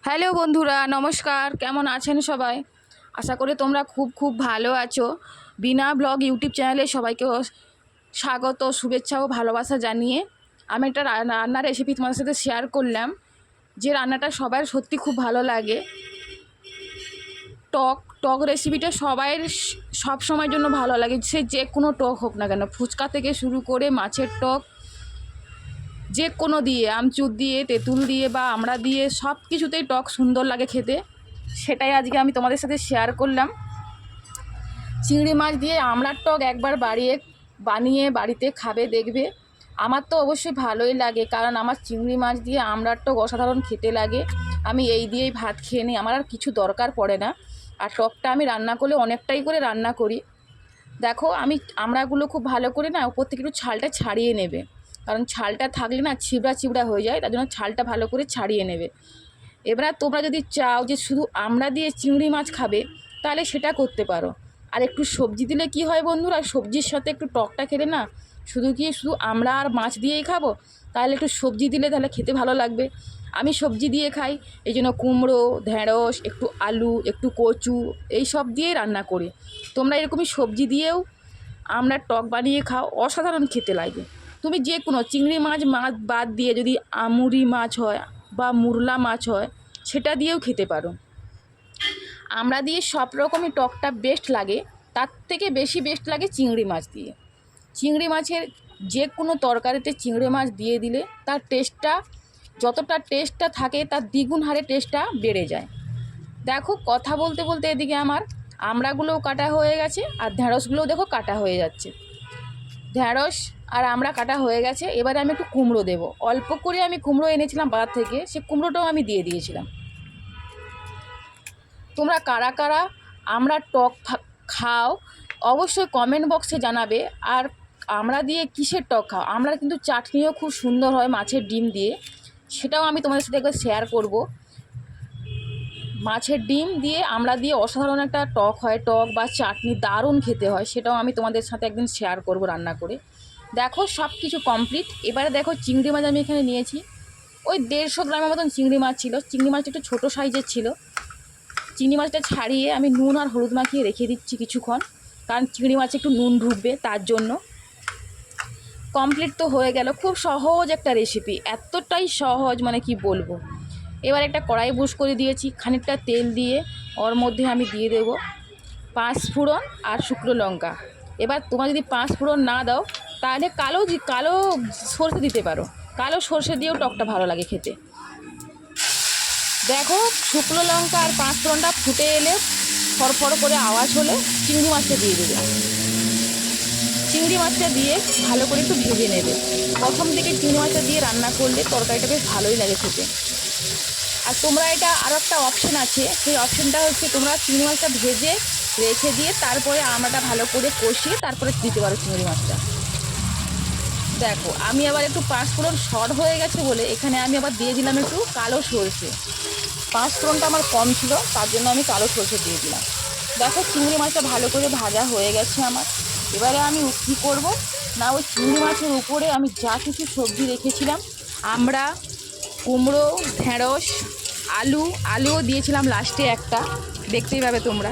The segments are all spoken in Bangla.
হ্যালো বন্ধুরা, নমস্কার। কেমন আছেন সবাই? আশা করি তোমরা খুব খুব ভালো আছো। বিনা ব্লগ ইউটিউব চ্যানেলে সবাইকে স্বাগত, শুভেচ্ছা ও ভালোবাসা জানিয়ে আমি একটা রান্নার রেসিপি তোমাদের সাথে শেয়ার করলাম। যে রান্নাটা সবার সত্যি খুব ভালো লাগে। টক টক রেসিপিটা সবাই সব সময়ের জন্য ভালো লাগে, সে যে কোনো টক হোক না কেন, ফুচকা থেকে শুরু করে মাছের টক, যে কোনো দিয়ে, আমচুর দিয়ে, তেঁতুল দিয়ে বা আমড়া দিয়ে, সব কিছুতেই টক সুন্দর লাগে খেতে। সেটাই আজকে আমি তোমাদের সাথে শেয়ার করলাম। চিংড়ি মাছ দিয়ে আমড়ার টক একবার বানিয়ে বাড়িতে খাবে, দেখবে। আমার তো অবশ্যই ভালোই লাগে, কারণ আমার চিংড়ি মাছ দিয়ে আমড়ার টক অসাধারণ খেতে লাগে। আমি এই দিয়েই ভাত খেয়ে নিই, আমার আর কিছু দরকার পড়ে না। আর টকটা আমি রান্না করলে অনেকটাই করে রান্না করি। দেখো, আমি আমড়াগুলো খুব ভালো করে না উপর থেকে একটু ছালটা ছাড়িয়ে নেবে, কারণ ছালটা থাকলে না ছিবড়া ছিবড়া হয়ে যায়, তার জন্য ছালটা ভালো করে ছাড়িয়ে নেবে। এবার তোমরা যদি চাও যে শুধু আমড়া দিয়ে চিংড়ি মাছ খাবে, তাহলে সেটা করতে পারো। আর একটু সবজি দিলে কি হয় বন্ধুরা, সবজির সাথে একটু টকটা খেলে না, শুধু আমড়া আর মাছ দিয়েই খাবো, তাহলে একটু সবজি দিলে তাহলে খেতে ভালো লাগবে। আমি সবজি দিয়ে খাই, এই জন্য কুমড়ো, ঢেঁড়স, একটু আলু, একটু কচু, এই সব দিয়ে রান্না করি। তোমরা এরকমই সবজি দিয়েও আমরা টক বানিয়ে খাও, অসাধারণ খেতে লাগে। তুমি যে কোনো চিংড়ি মাছ বাদ দিয়ে যদি আমুরি মাছ হয় বা মুরলা মাছ হয়, সেটা দিয়েও খেতে পারো। আমরা দিয়ে সব রকমই টকটা বেস্ট লাগে, তার থেকে বেশি বেস্ট লাগে চিংড়ি মাছ দিয়ে। চিংড়ি মাছের যে কোনো তরকারিতে চিংড়ি মাছ দিয়ে দিলে তার টেস্টটা, যতটা টেস্টটা থাকে তার দ্বিগুণ হারে টেস্টটা বেড়ে যায়। দেখো, কথা বলতে বলতে এদিকে আমার আমড়াগুলোও কাটা হয়ে গেছে, আর ঢেঁড়সগুলোও দেখো কাটা হয়ে যাচ্ছে। ঢেঁড়স আর আমড়া কাটা হয়ে গেছে। এবারে আমি একটু কুমড়ো দেবো। অল্প করে আমি কুমড়ো এনেছিলাম বাজার থেকে, সে কুমড়োটাও আমি দিয়ে দিয়েছিলাম। তোমরা কারা কারা আমরা টক খাও অবশ্যই কমেন্ট বক্সে জানাবে। আর আমরা দিয়ে কিসের টক খাও? আমরা কিন্তু চাটনিও খুব সুন্দর হয় মাছের ডিম দিয়ে, সেটাও আমি তোমাদের সাথে একবার শেয়ার করব। মাছের ডিম দিয়ে আমরা দিয়ে অসাধারণ একটা টক হয়, টক বা চাটনি দারুণ খেতে হয়, সেটাও আমি তোমাদের সাথে একদিন শেয়ার করব রান্না করে। দেখো, সব কিছু কমপ্লিট। এবারে দেখো, চিংড়ি মাছ আমি এখানে নিয়েছি, ওই 150 গ্রামের মতন চিংড়ি মাছ ছিল। চিংড়ি মাছটা একটু ছোটো সাইজের ছিল। চিংড়ি মাছটা ছাড়িয়ে আমি নুন আর হলুদ মাখিয়ে রেখে দিচ্ছি কিছুক্ষণ, কারণ চিংড়ি মাছে একটু নুন ঢুকবে তার জন্য। কমপ্লিট তো হয়ে গেল। খুব সহজ একটা রেসিপি, এতটাই সহজ মানে কি বলবো। এবার একটা কড়াই বুস করে দিয়েছি, খানিকটা তেল দিয়ে ওর মধ্যে আমি দিয়ে দেবো 5 ফোড়ন আর শুকনো লঙ্কা। এবার তোমরা যদি 5 ফোড়ন না দাও, তাহলে কালো সর্ষে দিতে পারো। কালো সর্ষে দিয়েও টকটা ভালো লাগে খেতে। দেখো, শুকনো লঙ্কা আর 5 ফোড়নটা ফুটে এলে, ফড়ফড় করে আওয়াজ হলে চিংড়ি মাছটা দিয়ে দেবে। চিংড়ি মাছটা দিয়ে ভালো করে একটু ভেজে নেবে। প্রথম থেকে চিংড়ি মাছটা দিয়ে রান্না করলে তরকারিটা বেশ ভালোই লাগে খেতে। আর তোমরা এটা আরও একটা অপশান আছে, সেই অপশানটা হচ্ছে তোমরা চিংড়ি মাছটা ভেজে রেখে দিয়ে তারপরে আমড়াটা ভালো করে কষিয়ে তারপরে দিতে পারো চিংড়ি মাছটা। দেখো, আমি আবার একটু 5 ফোড়ন শর্ট হয়ে গেছে বলে এখানে আমি আবার দিয়ে দিলাম একটু কালো সরষে। 5 ফোড়নটা আমার কম ছিল, তার জন্য আমি কালো সরষে দিয়ে দিলাম। দেখো, চিংড়ি মাছটা ভালো করে ভাজা হয়ে গেছে আমার। এবারে আমি কী করবো না, ওই চিংড়ি মাছের উপরে আমি যা কিছু সবজি রেখেছিলাম, আমড়া, কুমড়ো, ঢেঁড়স, আলুও দিয়েছিলাম লাস্টে একটা, দেখতেই পাবে তোমরা।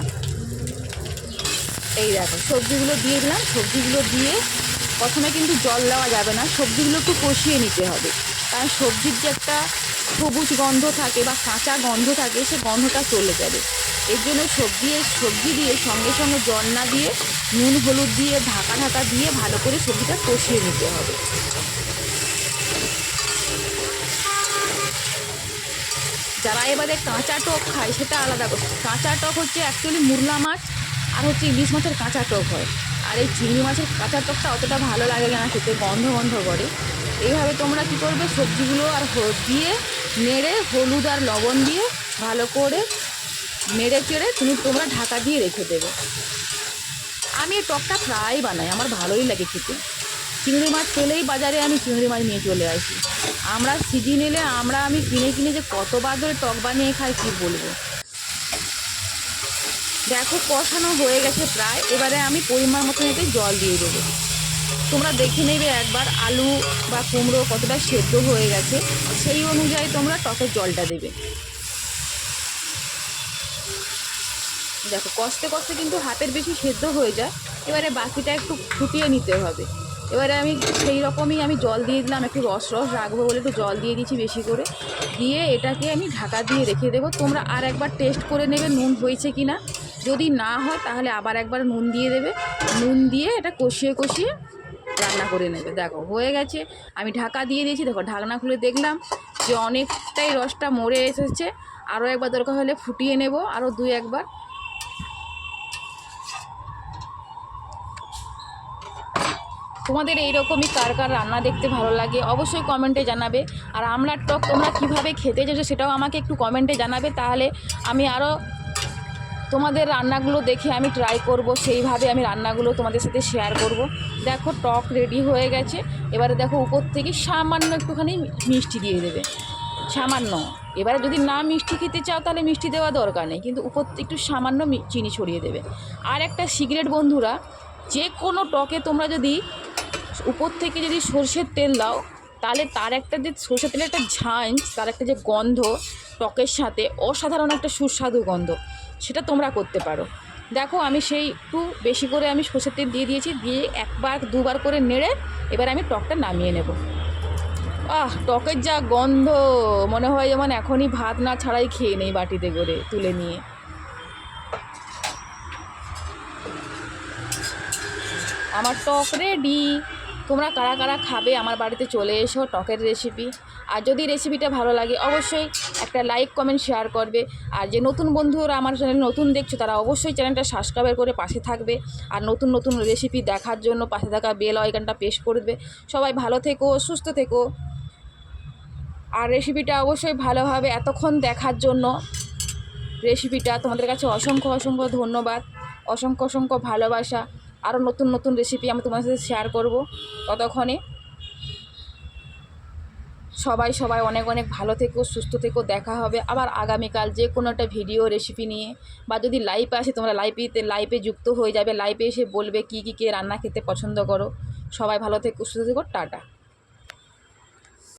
এই দেখো, সবজিগুলো দিয়ে দিলাম। সবজিগুলো দিয়ে প্রথমে কিন্তু জল দেওয়া যাবে না, সবজিগুলো একটু কষিয়ে নিতে হবে, কারণ সবজির যে একটা সবুজ গন্ধ থাকে বা কাঁচা গন্ধ থাকে, সে গন্ধটা চলে যাবে। এর জন্য সবজি দিয়ে সঙ্গে সঙ্গে জল না দিয়ে নুন হলুদ দিয়ে ঢাকা দিয়ে ভালো করে সবজিটা কষিয়ে নিতে হবে। যারা এবারে কাঁচা টক খায় সেটা আলাদা কথা। কাঁচা টক হচ্ছে অ্যাকচুয়ালি মুরলা মাছ আর হচ্ছে ইলিশ মাছের কাঁচা টক হয়। আর এই চিংড়ি মাছের কাঁচা টকটা অতটা ভালো লাগে না খেতে, গন্ধ করে। এইভাবে তোমরা কী করবে, সবজিগুলো আর দিয়ে নেড়ে হলুদ আর লবণ দিয়ে ভালো করে নেড়ে চেড়ে তোমরা ঢাকা দিয়ে রেখে দেবে। আমি এই টকটা প্রায় বানাই, আমার ভালোই লাগে খেতে। চিংড়ি মাছ পেলেই বাজারে আমি চিংড়ি মাছ নিয়ে চলে আসি। আমরা সিজন এলে আমি কিনে যে কতবার ধরে টক বানিয়ে খাই কী বলবো। দেখো, কষানো হয়ে গেছে প্রায়। এবারে আমি পরিমাণ মতন এতে জল দিয়ে দেবো। তোমরা দেখে নেবে একবার আলু বা কুমড়ো কতটা সেদ্ধ হয়ে গেছে, সেই অনুযায়ী তোমরা টকের জলটা দেবে। দেখো কষতে কষতে কিন্তু হাতের বেশি সেদ্ধ হয়ে যায়। এবারে বাকিটা একটু ফুটিয়ে নিতে হবে। এবারে আমি সেই রকমই আমি জল দিয়ে দিলাম, একটু রস রাখবো বলে একটু জল দিয়ে দিচ্ছি বেশি করে, দিয়ে এটাকে আমি ঢাকা দিয়ে রেখে দেবো। তোমরা আর একবার টেস্ট করে নেবে নুন হয়েছে কি না, যদি না হয় তাহলে আবার একবার নুন দিয়ে দেবে। নুন দিয়ে এটা কষিয়ে কষিয়ে রান্না করে নেবে। দেখো হয়ে গেছে, আমি ঢাকা দিয়ে দিয়েছি। দেখো ঢাকনা খুলে দেখলাম যে অনেকটাই রসটা মরে এসেছে। আরও একবার দরকার হলে ফুটিয়ে নেব, আরও 2-1 বার। তোমাদের এইরকমই কার কার রান্না দেখতে ভালো লাগে অবশ্যই কমেন্টে জানাবে। আর আমড়ার টক তোমরা কীভাবে খেতে চাইছো সেটাও আমাকে একটু কমেন্টে জানাবে, তাহলে আমি আরও তোমাদের রান্নাগুলো দেখে আমি ট্রাই করব, সেইভাবে আমি রান্নাগুলো তোমাদের সাথে শেয়ার করব। দেখো টক রেডি হয়ে গেছে। এবারে দেখো উপর থেকে সামান্য একটুখানি মিষ্টি দিয়ে দেবে, সামান্য। এবারে যদি না মিষ্টি খেতে চাও তাহলে মিষ্টি দেওয়া দরকার নেই, কিন্তু উপর থেকে একটু সামান্য চিনি ছড়িয়ে দেবে। আর একটা সিক্রেট বন্ধুরা, যে কোনো টকে তোমরা যদি উপর থেকে যদি সর্ষের তেল দাও, তাহলে তার একটা যে সর্ষের তেলের একটা ঝাঁঝ, তার একটা যে গন্ধ টকের সাথে, অসাধারণ একটা সুস্বাদু গন্ধ, সেটা তোমরা করতে পারো। দেখো আমি সেই একটু বেশি করে আমি সর্ষের তেল দিয়ে দিয়েছি, দিয়ে 1-2 বার করে নেড়ে এবার আমি টকটা নামিয়ে নেব। টকের যা গন্ধ, মনে হয় যেমন এখনই ভাত না ছাড়াই খেয়ে নেই বাটিতে করে তুলে নিয়ে। আমার টক রেডি। তোমরা কারা কারা খাবে আমার বাড়িতে চলে এসো, টকের রেসিপি। আর যদি রেসিপিটা ভালো লাগে অবশ্যই একটা লাইক কমেন্ট শেয়ার করবে। আর যে নতুন বন্ধুরা আমার চ্যানেল নতুন দেখছো তারা অবশ্যই চ্যানেলটা সাবস্ক্রাইব করে পাশে থাকবে। আর নতুন নতুন রেসিপি দেখার জন্য পাশে থাকা বেল আইকনটা প্রেস করবে। সবাই ভালো থেকো, সুস্থ থেকো। আর রেসিপিটা অবশ্যই ভালো হবে। এতক্ষণ দেখার জন্য রেসিপিটা তোমাদের কাছে অসংখ্য অসংখ্য ধন্যবাদ, অসংখ্য অসংখ্য ভালোবাসা। আরও নতুন নতুন রেসিপি আমি তোমার সাথে শেয়ার করব। ততক্ষণে সবাই অনেক অনেক ভালো থেকো, সুস্থ থেকো। দেখা হবে আবার আগামীকাল যে কোনো একটা ভিডিও রেসিপি নিয়ে। বা যদি লাইভে আসে তোমরা লাইভে যুক্ত হয়ে যাবে, লাইভে এসে বলবে কী কে রান্না খেতে পছন্দ করো। সবাই ভালো থেকো, সুস্থ থেকো, টাটা।